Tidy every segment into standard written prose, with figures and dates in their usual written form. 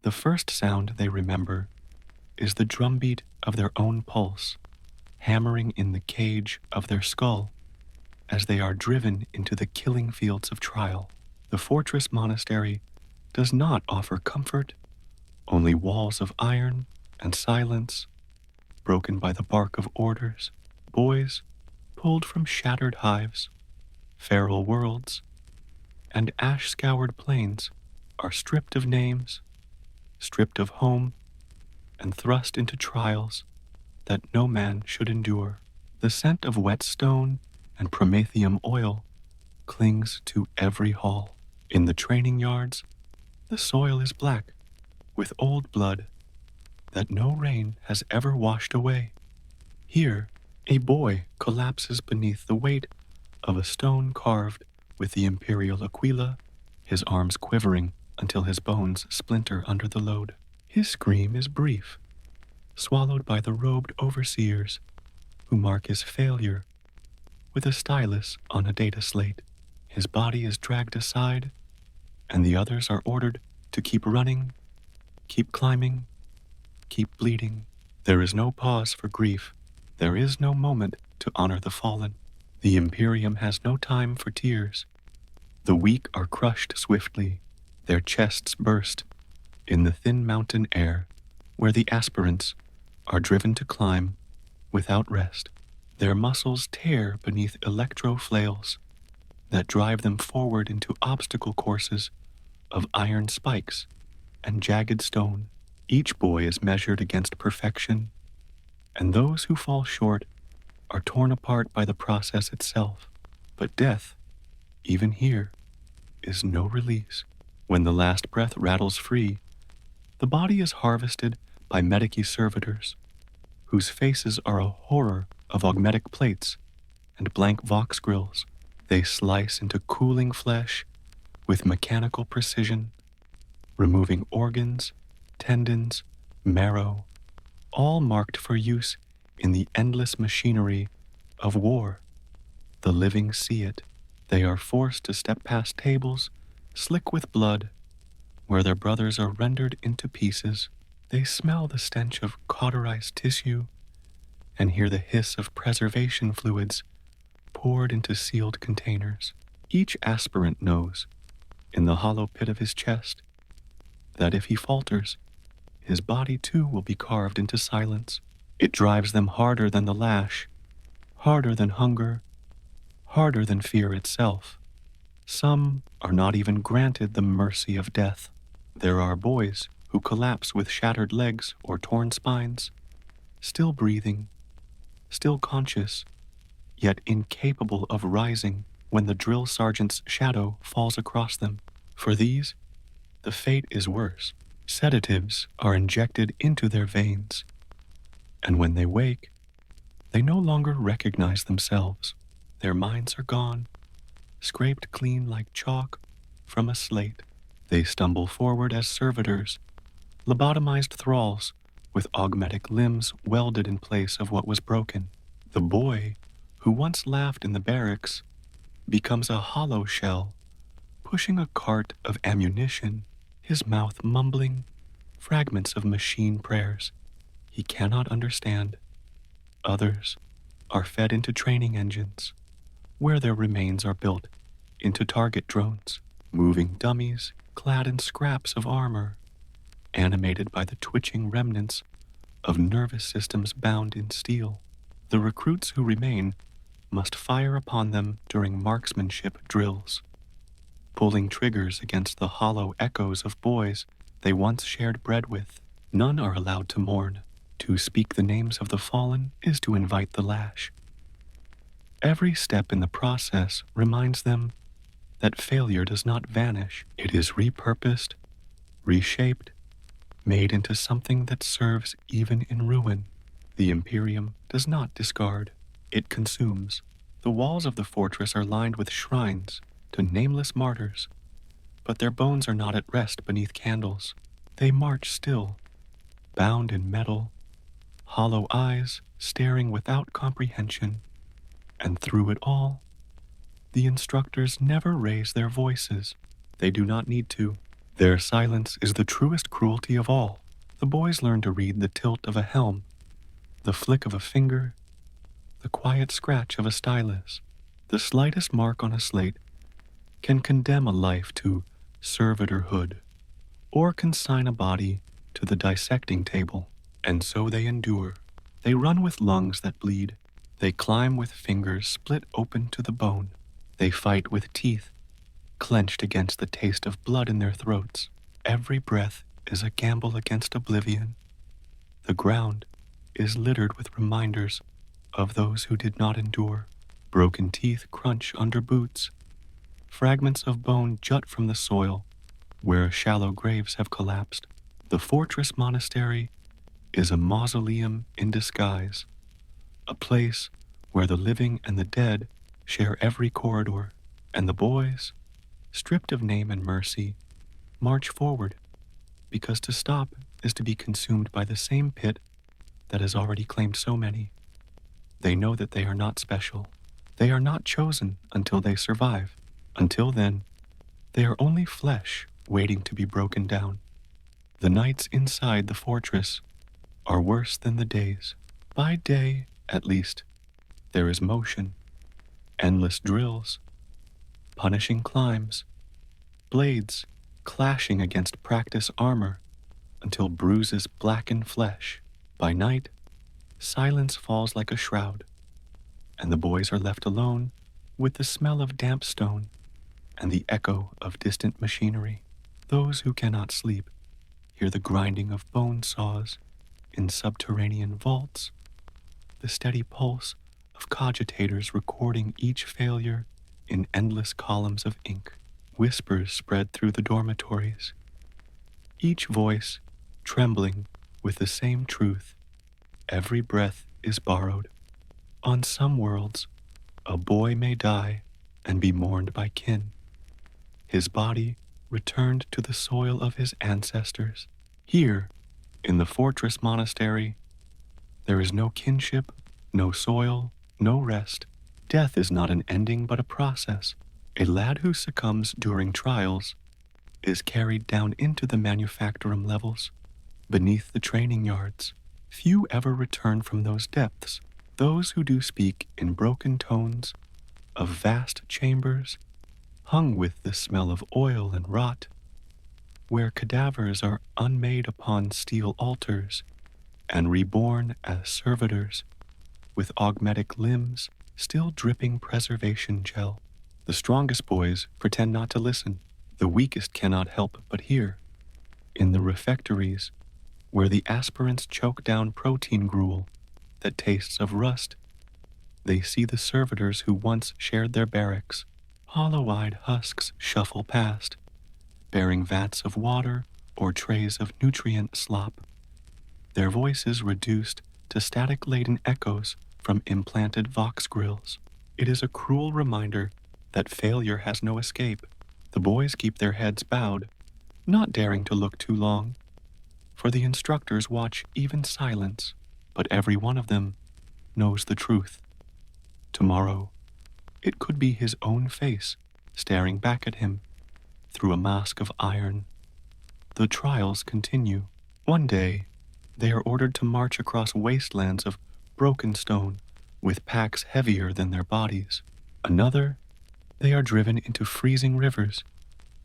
The first sound they remember is the drumbeat of their own pulse, hammering in the cage of their skull as they are driven into the killing fields of trial. The fortress monastery does not offer comfort, only walls of iron and silence, broken by the bark of orders, boys pulled from shattered hives, feral worlds, and ash-scoured plains are stripped of names, stripped of home, and thrust into trials that no man should endure. The scent of whetstone and promethium oil clings to every hall. In the training yards, the soil is black with old blood that no rain has ever washed away. Here, a boy collapses beneath the weight of a stone carved with the imperial aquila, his arms quivering until his bones splinter under the load. His scream is brief, swallowed by the robed overseers who mark his failure with a stylus on a data slate. His body is dragged aside, and the others are ordered to keep running, keep climbing, keep bleeding. There is no pause for grief. There is no moment to honor the fallen. The Imperium has no time for tears. The weak are crushed swiftly, their chests burst in the thin mountain air where the aspirants are driven to climb without rest. Their muscles tear beneath electro-flails that drive them forward into obstacle courses of iron spikes and jagged stone. Each boy is measured against perfection, and those who fall short are torn apart by the process itself. But death, even here, is no release. When the last breath rattles free, the body is harvested by medici servitors, whose faces are a horror of augmetic plates and blank vox grills. They slice into cooling flesh with mechanical precision, removing organs, tendons, marrow, all marked for use in the endless machinery of war. The living see it. They are forced to step past tables slick with blood, where their brothers are rendered into pieces. They smell the stench of cauterized tissue and hear the hiss of preservation fluids poured into sealed containers. Each aspirant knows, in the hollow pit of his chest, that if he falters, his body too will be carved into silence. It drives them harder than the lash, harder than hunger, harder than fear itself. Some are not even granted the mercy of death. There are boys who collapse with shattered legs or torn spines, still breathing, still conscious, yet incapable of rising when the drill sergeant's shadow falls across them. For these, the fate is worse. Sedatives are injected into their veins, and when they wake, they no longer recognize themselves. Their minds are gone, scraped clean like chalk from a slate. They stumble forward as servitors, lobotomized thralls with augmetic limbs welded in place of what was broken. The boy, who once laughed in the barracks, becomes a hollow shell, pushing a cart of ammunition, his mouth mumbling fragments of machine prayers he cannot understand. Others are fed into training engines, where their remains are built into target drones, moving dummies clad in scraps of armor, animated by the twitching remnants of nervous systems bound in steel. The recruits who remain must fire upon them during marksmanship drills, pulling triggers against the hollow echoes of boys they once shared bread with. None are allowed to mourn. To speak the names of the fallen is to invite the lash. Every step in the process reminds them that failure does not vanish. It is repurposed, reshaped, made into something that serves even in ruin. The Imperium does not discard. It consumes. The walls of the fortress are lined with shrines to nameless martyrs, but their bones are not at rest beneath candles. They march still, bound in metal, hollow eyes staring without comprehension. And through it all, the instructors never raise their voices. They do not need to. Their silence is the truest cruelty of all. The boys learn to read the tilt of a helm, the flick of a finger, the quiet scratch of a stylus. The slightest mark on a slate can condemn a life to servitorhood or consign a body to the dissecting table. And so they endure. They run with lungs that bleed. They climb with fingers split open to the bone. They fight with teeth clenched against the taste of blood in their throats. Every breath is a gamble against oblivion. The ground is littered with reminders of those who did not endure. Broken teeth crunch under boots. Fragments of bone jut from the soil where shallow graves have collapsed. The fortress monastery is a mausoleum in disguise, a place where the living and the dead share every corridor, and the boys, stripped of name and mercy, march forward, because to stop is to be consumed by the same pit that has already claimed so many. They know that they are not special. They are not chosen until they survive. Until then, they are only flesh waiting to be broken down. The nights inside the fortress are worse than the days. By day, at least, there is motion, endless drills, punishing climbs, blades clashing against practice armor until bruises blacken flesh. By night, silence falls like a shroud, and the boys are left alone with the smell of damp stone and the echo of distant machinery. Those who cannot sleep hear the grinding of bone saws in subterranean vaults, the steady pulse of cogitators recording each failure in endless columns of ink. Whispers spread through the dormitories, each voice trembling with the same truth. Every breath is borrowed. On some worlds, a boy may die and be mourned by kin, his body returned to the soil of his ancestors. Here, in the fortress monastery, there is no kinship, no soil, no rest. Death is not an ending but a process. A lad who succumbs during trials is carried down into the manufactorum levels, beneath the training yards. Few ever return from those depths. Those who do speak in broken tones of vast chambers hung with the smell of oil and rot, where cadavers are unmade upon steel altars and reborn as servitors with augmetic limbs still dripping preservation gel. The strongest boys pretend not to listen. The weakest cannot help but hear. In the refectories, where the aspirants choke down protein gruel that tastes of rust, they see the servitors who once shared their barracks. Hollow-eyed husks shuffle past, bearing vats of water or trays of nutrient slop, their voices reduced to static-laden echoes from implanted vox grills. It is a cruel reminder that failure has no escape. The boys keep their heads bowed, not daring to look too long, for the instructors watch even silence, but every one of them knows the truth. Tomorrow, it could be his own face staring back at him through a mask of iron. The trials continue. One day, they are ordered to march across wastelands of broken stone with packs heavier than their bodies. Another, they are driven into freezing rivers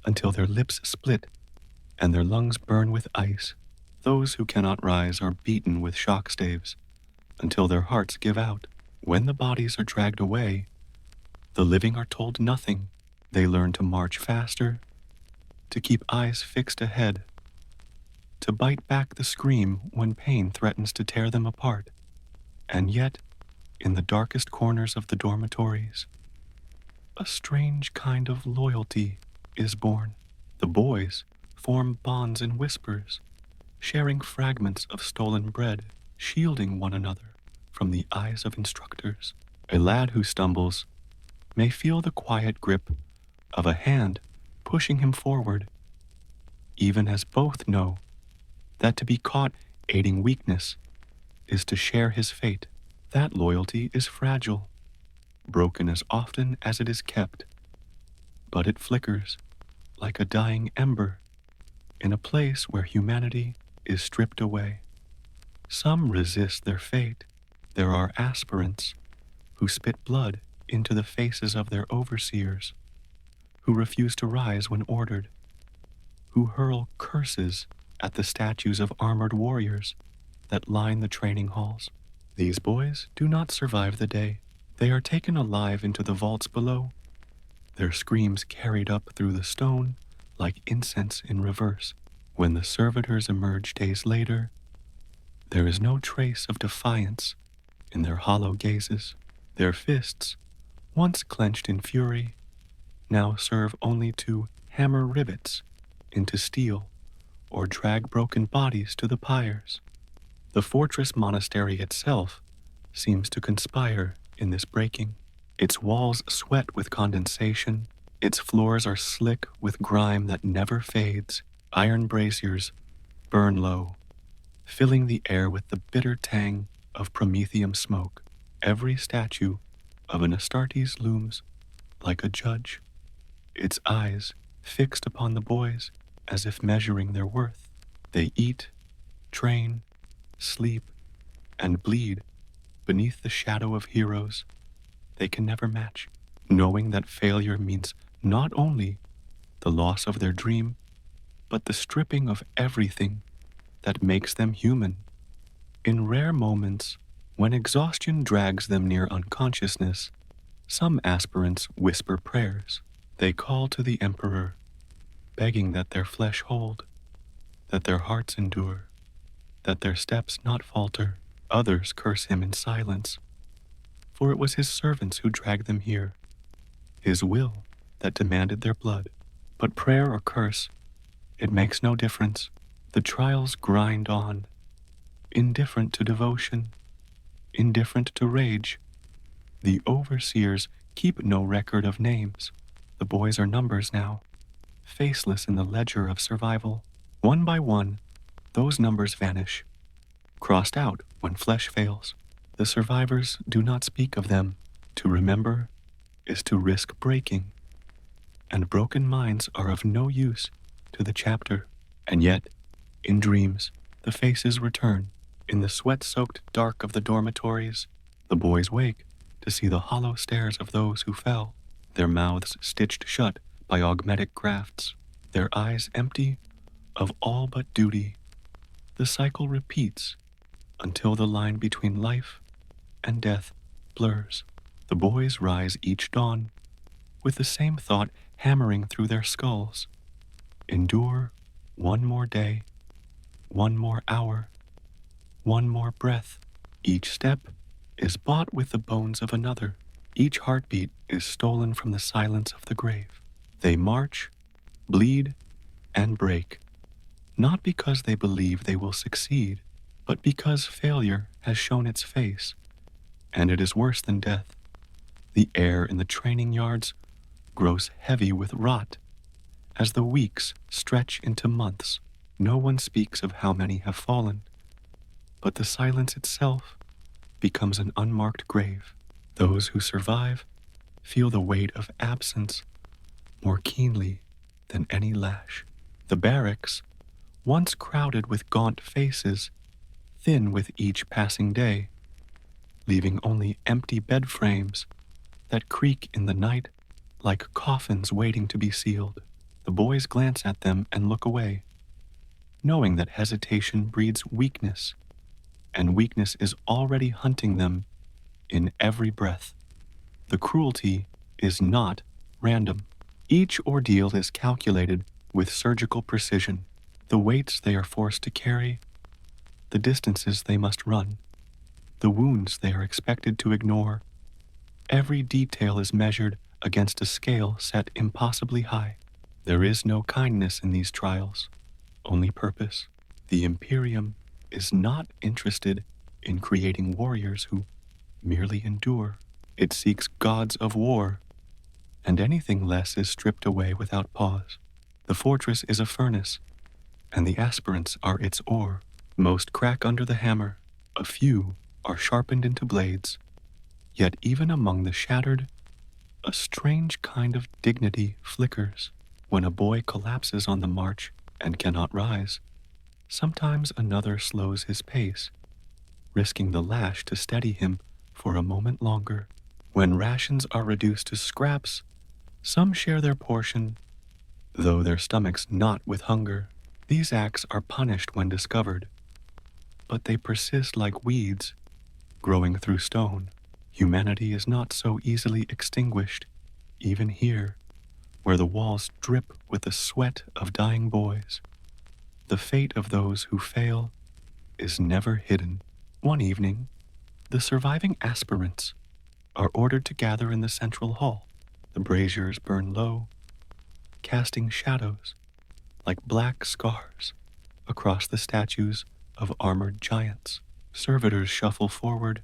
until their lips split and their lungs burn with ice. Those who cannot rise are beaten with shock staves until their hearts give out. When the bodies are dragged away, the living are told nothing. They learn to march faster, to keep eyes fixed ahead, to bite back the scream when pain threatens to tear them apart. And yet, in the darkest corners of the dormitories, a strange kind of loyalty is born. The boys form bonds in whispers, sharing fragments of stolen bread, shielding one another from the eyes of instructors. A lad who stumbles may feel the quiet grip of a hand pushing him forward, even as both know that to be caught aiding weakness is to share his fate. That loyalty is fragile, broken as often as it is kept, but it flickers like a dying ember in a place where humanity is stripped away. Some resist their fate. There are aspirants who spit blood into the faces of their overseers, who refuse to rise when ordered, who hurl curses at the statues of armored warriors that line the training halls. These boys do not survive the day. They are taken alive into the vaults below, their screams carried up through the stone like incense in reverse. When the servitors emerge days later, there is no trace of defiance in their hollow gazes. Their fists, once clenched in fury, now serve only to hammer rivets into steel or drag broken bodies to the pyres. The fortress monastery itself seems to conspire in this breaking. Its walls sweat with condensation, its floors are slick with grime that never fades. Iron braziers burn low, filling the air with the bitter tang of promethium smoke. Every statue of an Astartes looms like a judge, its eyes fixed upon the boys as if measuring their worth. They eat, train, sleep, and bleed beneath the shadow of heroes they can never match, knowing that failure means not only the loss of their dream, but the stripping of everything that makes them human. In rare moments, when exhaustion drags them near unconsciousness, some aspirants whisper prayers. They call to the emperor, begging that their flesh hold, that their hearts endure, that their steps not falter. Others curse him in silence, for it was his servants who dragged them here, his will that demanded their blood. But prayer or curse, it makes no difference. The trials grind on, indifferent to devotion, indifferent to rage. The overseers keep no record of names. The boys are numbers now, faceless in the ledger of survival. One by one, those numbers vanish, crossed out when flesh fails. The survivors do not speak of them. To remember is to risk breaking, and broken minds are of no use to the chapter. And yet, in dreams, the faces return. In the sweat-soaked dark of the dormitories, the boys wake to see the hollow stares of those who fell, their mouths stitched shut by augmetic grafts, their eyes empty of all but duty. The cycle repeats until the line between life and death blurs. The boys rise each dawn with the same thought hammering through their skulls. Endure one more day, one more hour, one more breath. Each step is bought with the bones of another. Each heartbeat is stolen from the silence of the grave. They march, bleed, and break, not because they believe they will succeed, but because failure has shown its face, and it is worse than death. The air in the training yards grows heavy with rot. As the weeks stretch into months, no one speaks of how many have fallen, but the silence itself becomes an unmarked grave. Those who survive feel the weight of absence more keenly than any lash. The barracks, once crowded with gaunt faces, thin with each passing day, leaving only empty bed frames that creak in the night like coffins waiting to be sealed. The boys glance at them and look away, knowing that hesitation breeds weakness, and weakness is already hunting them in every breath. The cruelty is not random. Each ordeal is calculated with surgical precision. The weights they are forced to carry, the distances they must run, the wounds they are expected to ignore. Every detail is measured against a scale set impossibly high. There is no kindness in these trials, only purpose. The Imperium is not interested in creating warriors who merely endure. It seeks gods of war, and anything less is stripped away without pause. The fortress is a furnace, and the aspirants are its ore. Most crack under the hammer, a few are sharpened into blades. Yet even among the shattered, a strange kind of dignity flickers. When a boy collapses on the march and cannot rise, sometimes another slows his pace, risking the lash to steady him for a moment longer. When rations are reduced to scraps, some share their portion, though their stomachs knot with hunger. These acts are punished when discovered, but they persist like weeds growing through stone. Humanity is not so easily extinguished, even here, where the walls drip with the sweat of dying boys. The fate of those who fail is never hidden. One evening, the surviving aspirants are ordered to gather in the central hall. The braziers burn low, casting shadows like black scars across the statues of armored giants. Servitors shuffle forward,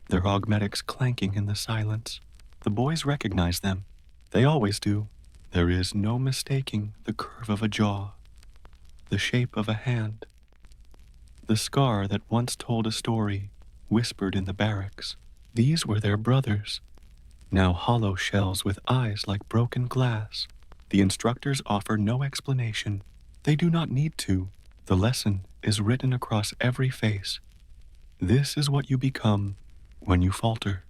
their augmetics clanking in the silence. The boys recognize them. They always do. There is no mistaking the curve of a jaw, the shape of a hand, the scar that once told a story whispered in the barracks. These were their brothers, now hollow shells with eyes like broken glass. The instructors offer no explanation. They do not need to. The lesson is written across every face. This is what you become when you falter.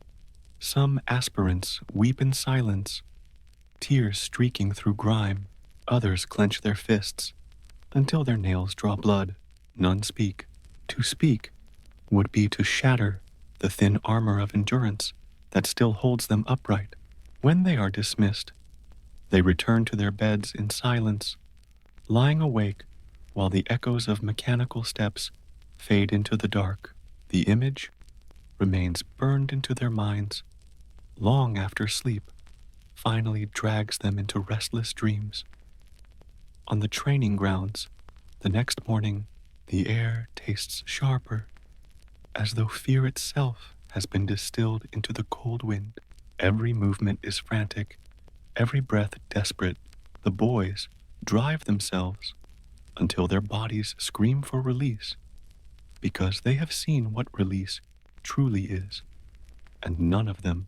Some aspirants weep in silence, tears streaking through grime. Others clench their fists until their nails draw blood. None speak. To speak would be to shatter the thin armor of endurance that still holds them upright. When they are dismissed, they return to their beds in silence, lying awake while the echoes of mechanical steps fade into the dark. The image remains burned into their minds long after sleep finally drags them into restless dreams. On the training grounds, the next morning, the air tastes sharper, as though fear itself has been distilled into the cold wind. Every movement is frantic, every breath desperate. The boys drive themselves until their bodies scream for release, because they have seen what release truly is, and none of them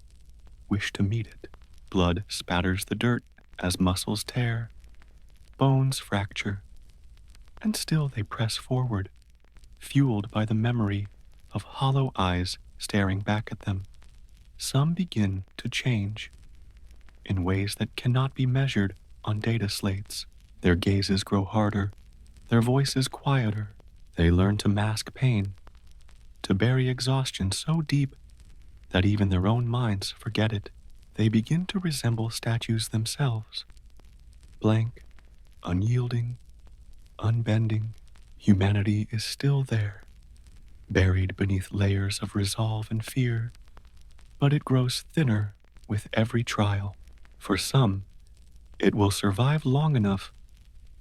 wish to meet it. Blood spatters the dirt as muscles tear, bones fracture, and still they press forward, fueled by the memory of hollow eyes staring back at them. Some begin to change in ways that cannot be measured on data slates. Their gazes grow harder, their voices quieter. They learn to mask pain, to bury exhaustion so deep that even their own minds forget it. They begin to resemble statues themselves, blank, unyielding, unbending. Humanity is still there, buried beneath layers of resolve and fear, but it grows thinner with every trial. For some, it will survive long enough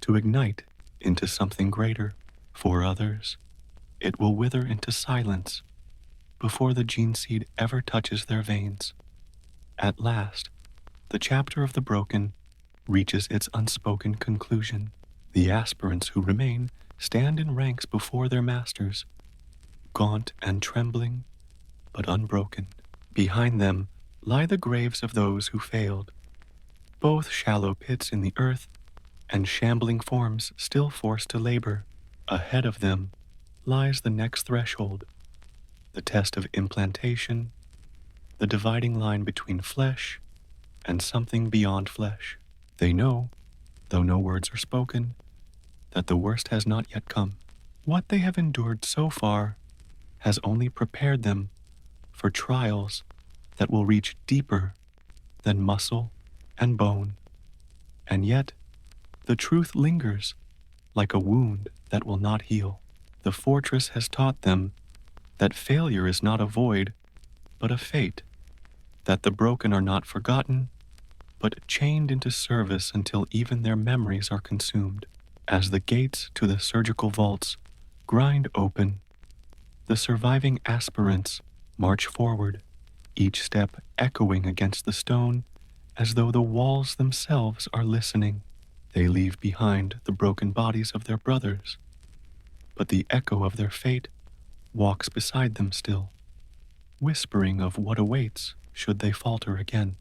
to ignite into something greater. For others, it will wither into silence before the gene seed ever touches their veins. At last, the chapter of the broken reaches its unspoken conclusion. The aspirants who remain stand in ranks before their masters, gaunt and trembling, but unbroken. Behind them lie the graves of those who failed, both shallow pits in the earth and shambling forms still forced to labor. Ahead of them lies the next threshold, the test of implantation, the dividing line between flesh and something beyond flesh. They know, though no words are spoken, that the worst has not yet come. What they have endured so far has only prepared them for trials that will reach deeper than muscle and bone. And yet, the truth lingers like a wound that will not heal. The fortress has taught them that failure is not a void, but a fate, that the broken are not forgotten, but chained into service until even their memories are consumed. As the gates to the surgical vaults grind open, the surviving aspirants march forward, each step echoing against the stone as though the walls themselves are listening. They leave behind the broken bodies of their brothers, but the echo of their fate walks beside them still, whispering of what awaits should they falter again.